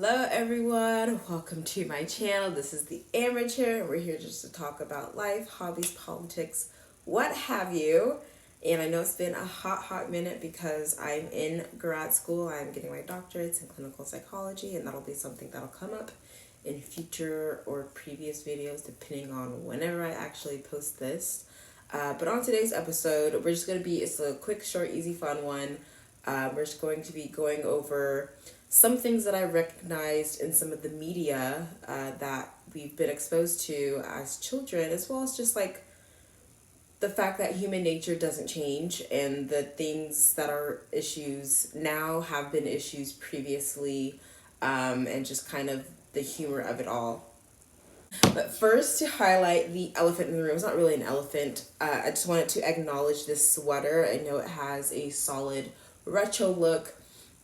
Hello everyone, welcome to my channel. This is The Amateur. We're here just to talk about life, hobbies, politics, what have you. And I know it's been a hot minute because I'm in grad school. I'm getting my doctorates in clinical psychology, and that'll be something that'll come up in future or previous videos depending on whenever I actually post this. But on today's episode, it's a quick, short, easy, fun one. We're just going to be going over some things that I recognized in some of the media that we've been exposed to as children, as well as just like the fact that human nature doesn't change and the things that are issues now have been issues previously, and just kind of the humor of it all. But first, to highlight the elephant in the room, it's not really an elephant. I just wanted to acknowledge this sweater. I know it has a solid retro look,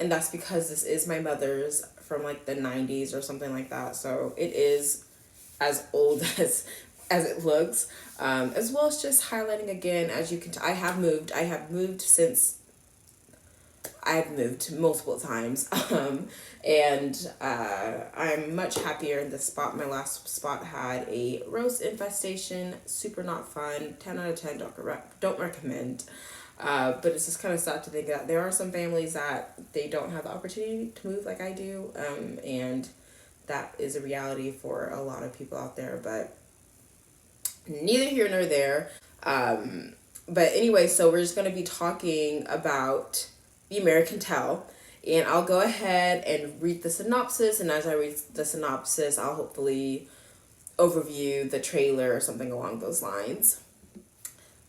and that's because this is my mother's from like the 90s or something like that. So it is as old as it looks, as well as just highlighting again, as you can I have moved. I've moved multiple times, and I'm much happier in this spot. My last spot had a roast infestation, super not fun, 10 out of 10, don't recommend. But it's just kind of sad to think that there are some families that they don't have the opportunity to move like I do, and that is a reality for a lot of people out there, but neither here nor there. But anyway, so we're just going to be talking about The American Tell, and I'll go ahead and read the synopsis, and as I read the synopsis, I'll hopefully overview the trailer or something along those lines.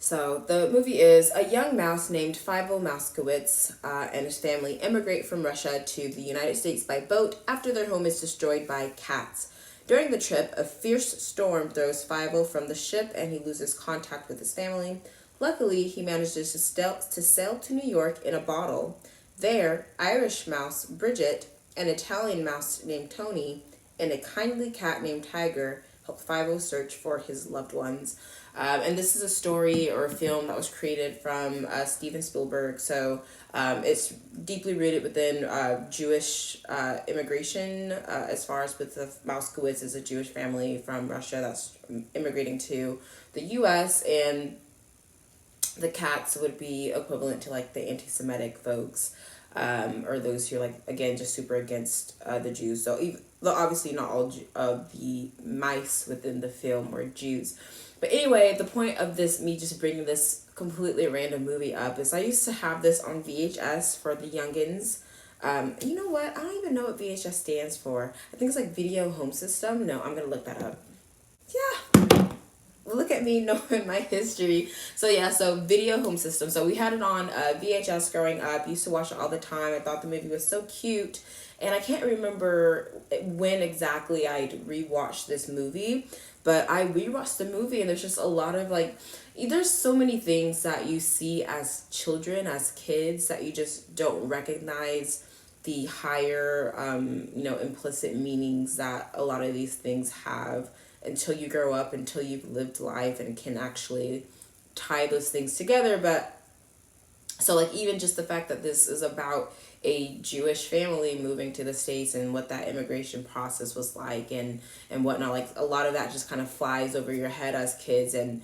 So the movie is a young mouse named Fievel Mousekewitz and his family immigrate from Russia to the United States by boat after their home is destroyed by cats. During the trip, a fierce storm throws Fievel from the ship and he loses contact with his family. Luckily, he manages to sail to New York in a bottle. There, Irish mouse Bridget, an Italian mouse named Tony, and a kindly cat named Tiger help Fievel search for his loved ones. And this is a story or a film that was created from Steven Spielberg. So it's deeply rooted within Jewish immigration, as far as with the Mousekewitz is a Jewish family from Russia that's immigrating to the U.S., and the cats would be equivalent to like the anti-Semitic folks, or those who are like, again, just super against the Jews. So obviously not all of the mice within the film were Jews. But anyway, the point of me just bringing this completely random movie up is I used to have this on VHS for the youngins. You know what? I don't even know what VHS stands for. I think it's like Video Home System. No, I'm going to look that up. Yeah. Look at me knowing my history. So Video Home System. So we had it on VHS growing up. Used to watch it all the time. I thought the movie was so cute. And I can't remember when exactly I'd rewatched this movie. But I rewatched the movie, and there's just a lot of there's so many things that you see as children, as kids, that you just don't recognize the higher, implicit meanings that a lot of these things have until you grow up, until you've lived life and can actually tie those things together. But so even just the fact that this is about a Jewish family moving to the States and what that immigration process was like and whatnot, a lot of that just kind of flies over your head as kids, and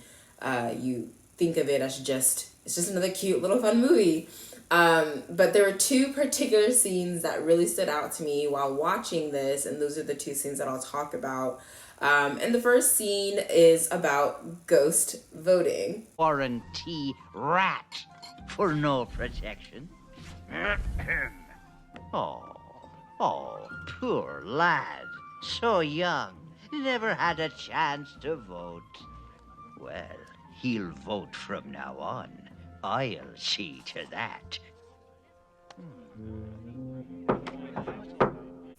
you think of it as it's just another cute little fun movie. But there were two particular scenes that really stood out to me while watching this, and those are the two scenes that I'll talk about. And the first scene is about ghost voting. Warren T. Rat for no protection. Oh, poor lad. So young. Never had a chance to vote. Well, he'll vote from now on. I'll see to that.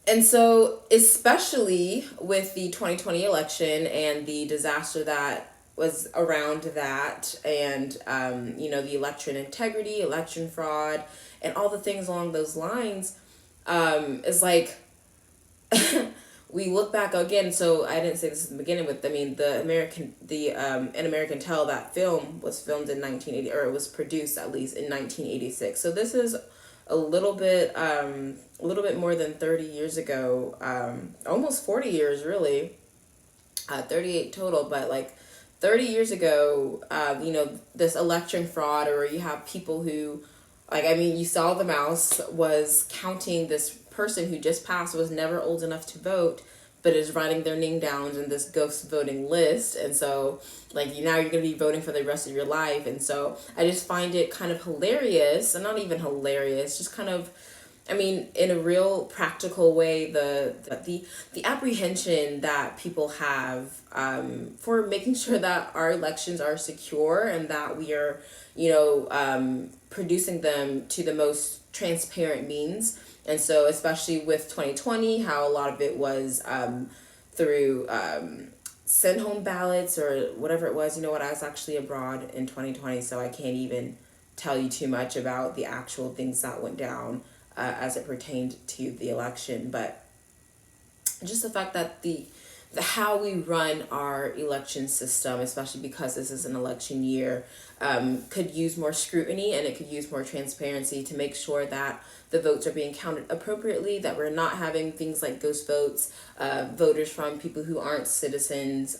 And so, especially with the 2020 election and the disaster that was around that, and, the election integrity, election fraud, and all the things along those lines, is we look back again. So I didn't say this in the beginning, but I mean, An American Tell, that film was filmed in 1980, or it was produced at least in 1986. So this is a little bit more than 30 years ago, almost 40 years really, 38 total, but like 30 years ago, this election fraud, or you have people who, like, I mean, you saw the mouse was counting this person who just passed, was never old enough to vote, but is writing their name down in this ghost voting list. And so, like, now you're going to be voting for the rest of your life. And so I just find it kind of hilarious, and not even hilarious, just kind of, I mean, in a real practical way, the apprehension that people have for making sure that our elections are secure and that we are, producing them to the most transparent means. And so, especially with 2020, how a lot of it was through send home ballots or whatever it was. You know what? I was actually abroad in 2020, so I can't even tell you too much about the actual things that went down as it pertained to the election. But just the fact that the how we run our election system, especially because this is an election year, could use more scrutiny, and it could use more transparency to make sure that the votes are being counted appropriately, that we're not having things like ghost votes, voters from people who aren't citizens,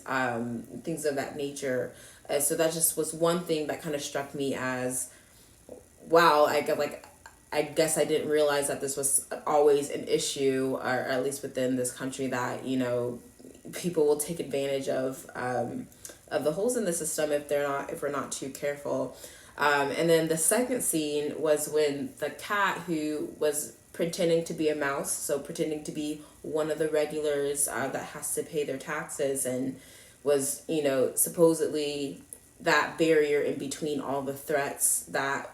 things of that nature. So that just was one thing that kind of struck me as, wow, I guess I didn't realize that this was always an issue, or at least within this country, that, people will take advantage of the holes in the system if we're not too careful. And then the second scene was when the cat, who was pretending to be a mouse, so pretending to be one of the regulars that has to pay their taxes, and was, supposedly that barrier in between all the threats that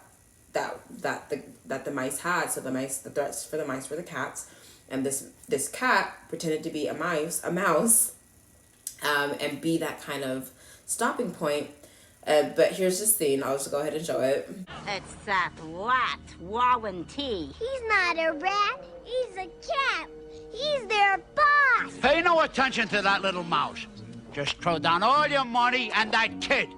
the mice had. So the threats for the mice were the cats, and this cat pretended to be a mouse, and be that kind of stopping point. But here's the scene. I'll just go ahead and show it. It's that rat, Warren T. He's not a rat. He's a cat. He's their boss. Pay no attention to that little mouse. Just throw down all your money and that kid,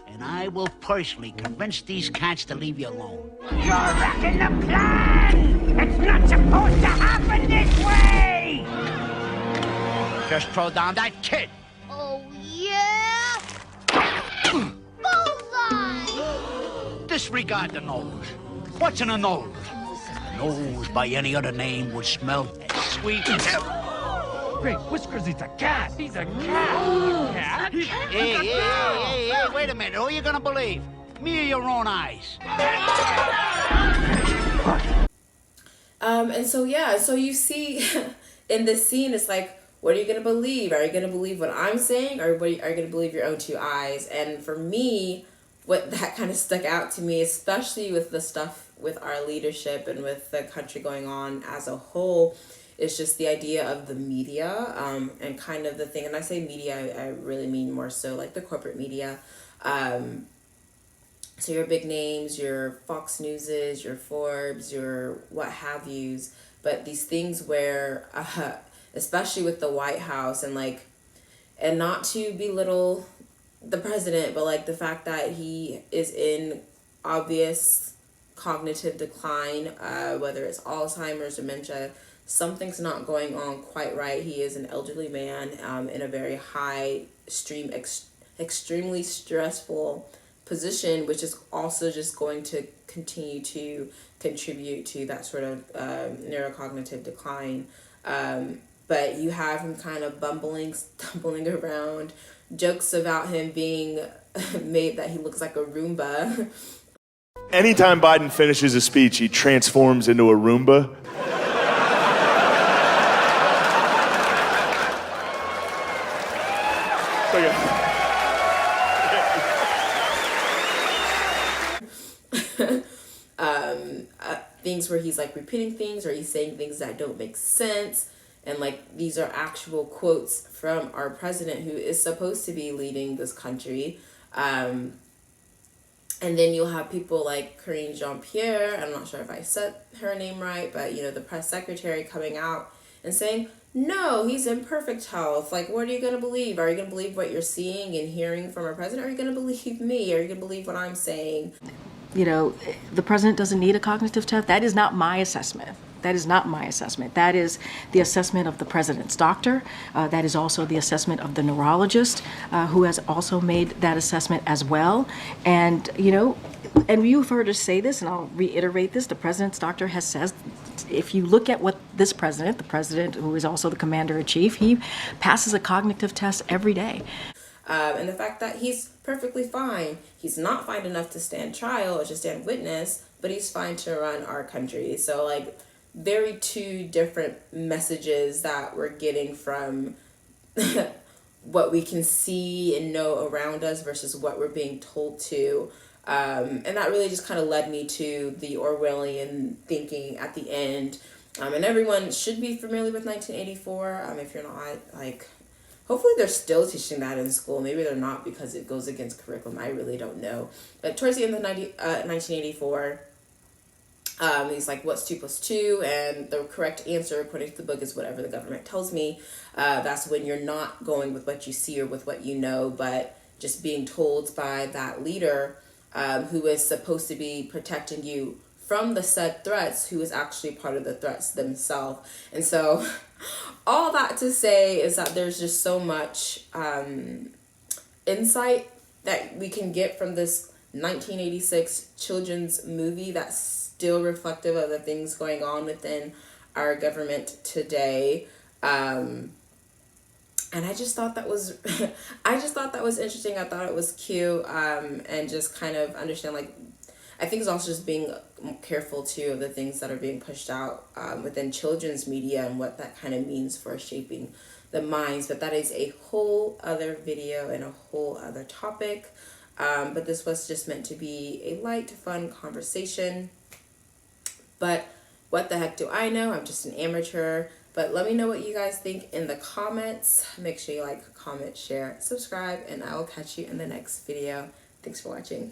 and I will personally convince these cats to leave you alone. You're wrecking the plan! It's not supposed to happen this way! Just throw down that kid. Oh, yeah? Bullseye! Disregard the nose. What's in a nose? A nose by any other name would smell as sweet as hell. Great Whiskers, he's a cat. He's a cat. Hey, wait a minute. Who are you gonna believe? Me or your own eyes? And so you see in this scene, it's like, what are you going to believe? Are you going to believe what I'm saying, or are you going to believe your own two eyes? And for me, what that kind of stuck out to me, especially with the stuff with our leadership and with the country going on as a whole, is just the idea of the media, and kind of the thing. And I say media, I really mean more so like the corporate media. So your big names, your Fox Newses, your Forbes, your what have yous, but these things where, especially with the White House, and not to belittle the president, but like the fact that he is in obvious cognitive decline, whether it's Alzheimer's, dementia, something's not going on quite right. He is an elderly man in a very high extremely stressful position, which is also just going to continue to contribute to that sort of neurocognitive decline. But you have him kind of stumbling around, jokes about him being made that he looks like a Roomba. Anytime Biden finishes a speech, he transforms into a Roomba. Things where he's like repeating things, or he's saying things that don't make sense, and like these are actual quotes from our president, who is supposed to be leading this country. And then you'll have people like Karine Jean-Pierre, I'm not sure if I said her name right, but the press secretary, coming out and saying, no, he's in perfect health. Like, what are you going to believe? Are you going to believe what you're seeing and hearing from our president? Or are you going to believe me? Are you going to believe what I'm saying? you know, the president doesn't need a cognitive test. That is not my assessment. That is not my assessment. That is the assessment of the president's doctor. That is also the assessment of the neurologist, who has also made that assessment as well. And, you know, and you've heard us say this, and I'll reiterate this, the president's doctor has said, if you look at what this president, the president who is also the commander-in-chief, he passes a cognitive test every day. And the fact that he's perfectly fine. He's not fine enough to stand trial or to stand witness, but he's fine to run our country. So, like, very two different messages that we're getting from what we can see and know around us versus what we're being told to. And that really just kind of led me to the Orwellian thinking at the end. And everyone should be familiar with 1984. If you're not, like, hopefully they're still teaching that in school. Maybe they're not because it goes against curriculum. I really don't know. But towards the end of 1984, he's like, what's 2 + 2? And the correct answer, according to the book, is whatever the government tells me. That's when you're not going with what you see or with what you know, but just being told by that leader who is supposed to be protecting you from the said threats, who is actually part of the threats themselves. And so all that to say is that there's just so much insight that we can get from this 1986 children's movie that's still reflective of the things going on within our government today. And I just thought that was interesting. I thought it was cute, and just kind of understand, like, I think it's also just being careful too of the things that are being pushed out within children's media and what that kind of means for shaping the minds. But that is a whole other video and a whole other topic. But this was just meant to be a light, fun conversation. But what the heck do I know? I'm just an amateur. But let me know what you guys think in the comments. Make sure you like, comment, share, subscribe, and I will catch you in the next video. Thanks for watching.